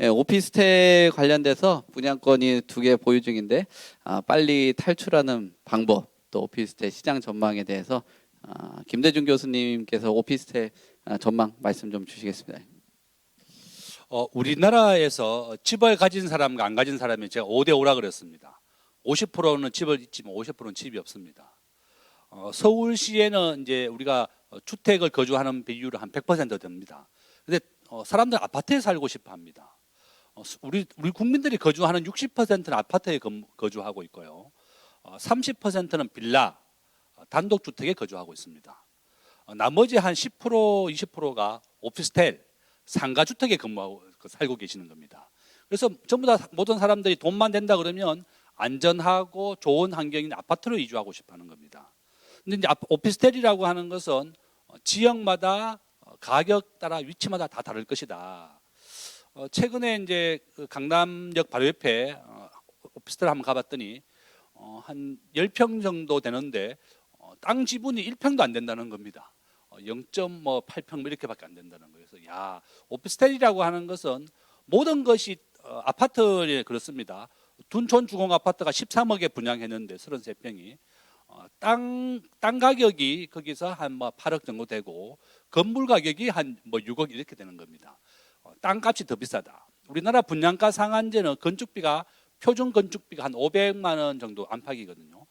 예, 오피스텔 관련돼서 분양권이 2개 보유 중인데 빨리 탈출하는 방법, 또 오피스텔 시장 전망에 대해서 김대중 교수님께서 오피스텔 전망 말씀 좀 주시겠습니다. 우리나라에서 집을 가진 사람과 안 가진 사람이 제가 5대5라 그랬습니다. 50%는 집을 있지만 50%는 집이 없습니다. 서울시에는 이제 우리가 주택을 거주하는 비율은 한 100% 됩니다. 근데 사람들 아파트에 살고 싶어 합니다. 우리 국민들이 거주하는 60%는 아파트에 거주하고 있고요. 30%는 빌라, 단독주택에 거주하고 있습니다. 나머지 한 10%, 20%가 오피스텔, 상가주택에 살고 계시는 겁니다. 그래서 전부 다 모든 사람들이 돈만 된다 그러면 안전하고 좋은 환경인 아파트로 이주하고 싶어 하는 겁니다. 근데 이제 오피스텔이라고 하는 것은 지역마다 가격 따라 위치마다 다 다를 것이다. 최근에 이제 그 강남역 바로 옆에 오피스텔 한번 가봤더니 한 10평 정도 되는데 땅 지분이 1평도 안 된다는 겁니다. 0.8평 이렇게밖에 안 된다는 거예요. 그래서 야, 오피스텔이라고 하는 것은 모든 것이 아파트에 그렇습니다. 둔촌 주공 아파트가 13억에 분양했는데 33평이 땅 가격이 거기서 한 8억 정도 되고 건물 가격이 한 6억 이렇게 되는 겁니다. 땅값이 더 비싸다. 우리나라 분양가 상한제는 건축비가 표준 건축비가 한 500만 원 정도 안팎이거든요.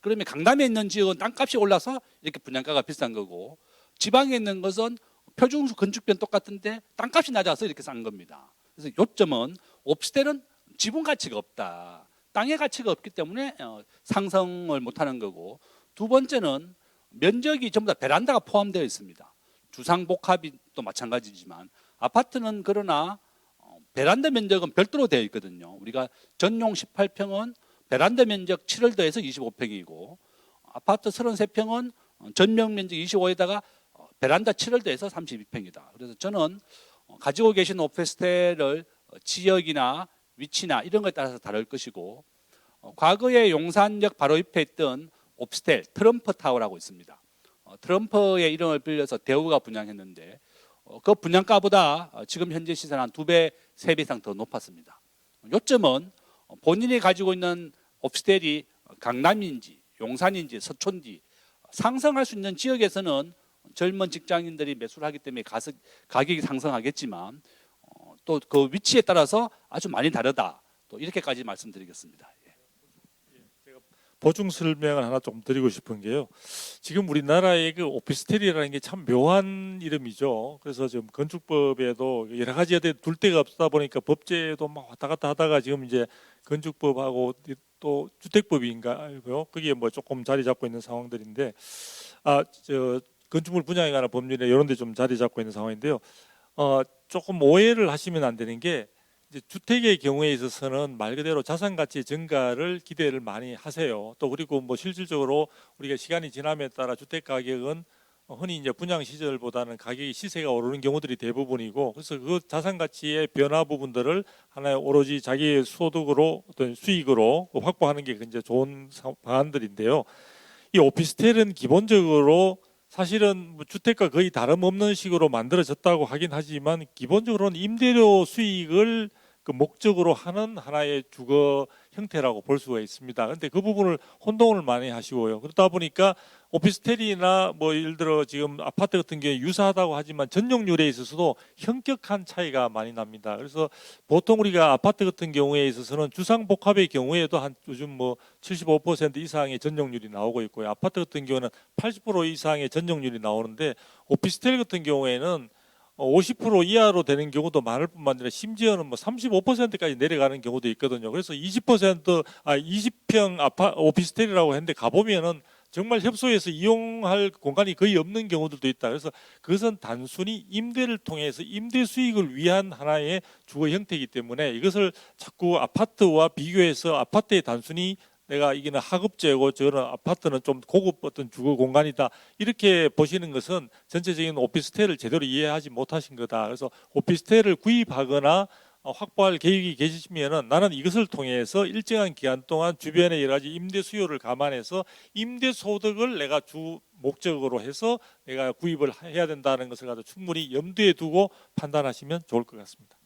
그러면 강남에 있는 지역은 땅값이 올라서 이렇게 분양가가 비싼 거고 지방에 있는 것은 표준 건축비는 똑같은데 땅값이 낮아서 이렇게 싼 겁니다. 그래서 요점은 오피스텔은 지분 가치가 없다. 땅의 가치가 없기 때문에 상승을 못하는 거고, 두 번째는 면적이 전부 다 베란다가 포함되어 있습니다. 주상복합이 또 마찬가지지만 아파트는 그러나 베란다 면적은 별도로 되어 있거든요. 우리가 전용 18평은 베란다 면적 7을 더해서 25평이고 아파트 33평은 전면 면적 25에다가 베란다 7을 더해서 32평이다. 그래서 저는 가지고 계신 오피스텔을 지역이나 위치나 이런 것에 따라서 다를 것이고, 과거에 용산역 바로 옆에 있던 오피스텔 트럼프 타워라고 있습니다. 트럼프의 이름을 빌려서 대우가 분양했는데 그 분양가보다 지금 현재 시세는 한 2배, 3배 이상 더 높았습니다. 요점은 본인이 가지고 있는 오피스텔이 강남인지 용산인지 서촌인지 상승할 수 있는 지역에서는 젊은 직장인들이 매수를 하기 때문에 가격이 상승하겠지만 또 그 위치에 따라서 아주 많이 다르다. 또 이렇게까지 말씀드리겠습니다. 제가 보충 설명을 하나 좀 드리고 싶은 게요. 지금 우리나라의 그 오피스텔이라는 게 참 묘한 이름이죠. 그래서 지금 건축법에도 여러 가지 둘 데가 없다 보니까 법제도 막 왔다 갔다 하다가 지금 이제 건축법하고 또 주택법인가요? 그게 뭐 조금 자리 잡고 있는 상황들인데, 건축물 분양에 관한 법률에 이런 데 좀 자리 잡고 있는 상황인데요. 조금 오해를 하시면 안 되는 게, 이제 주택의 경우에 있어서는 말 그대로 자산 가치 증가를 기대를 많이 하세요. 또 그리고 뭐 실질적으로 우리가 시간이 지남에 따라 주택 가격은 흔히 이제 분양 시절보다는 가격이 시세가 오르는 경우들이 대부분이고, 그래서 그 자산 가치의 변화 부분들을 하나의 오로지 자기의 소득으로 어떤 수익으로 확보하는 게 굉장히 좋은 방안들인데요. 이 오피스텔은 기본적으로 사실은 뭐 주택과 거의 다름없는 식으로 만들어졌다고 하긴 하지만 기본적으로는 임대료 수익을 그 목적으로 하는 하나의 주거 형태라고 볼 수가 있습니다. 그런데 그 부분을 혼동을 많이 하시고요. 그러다 보니까 오피스텔이나 뭐 예를 들어 지금 아파트 같은 경우에 유사하다고 하지만 전용률에 있어서도 현격한 차이가 많이 납니다. 그래서 보통 우리가 아파트 같은 경우에 있어서는 주상복합의 경우에도 한 요즘 뭐 75% 이상의 전용률이 나오고 있고요. 아파트 같은 경우는 80% 이상의 전용률이 나오는데, 오피스텔 같은 경우에는 50% 이하로 되는 경우도 많을 뿐만 아니라 심지어는 뭐 35%까지 내려가는 경우도 있거든요. 그래서 20평 오피스텔이라고 했는데 가보면은 정말 협소해서 이용할 공간이 거의 없는 경우들도 있다. 그래서 그것은 단순히 임대를 통해서 임대 수익을 위한 하나의 주거 형태이기 때문에 이것을 자꾸 아파트와 비교해서 아파트에 단순히 내가 이게는 하급제고 저는 아파트는 좀 고급 어떤 주거 공간이다 이렇게 보시는 것은 전체적인 오피스텔을 제대로 이해하지 못하신 거다. 그래서 오피스텔을 구입하거나 확보할 계획이 계시면은 나는 이것을 통해서 일정한 기간 동안 주변의 여러 가지 임대 수요를 감안해서 임대 소득을 내가 주 목적으로 해서 내가 구입을 해야 된다는 것을 가지고 충분히 염두에 두고 판단하시면 좋을 것 같습니다.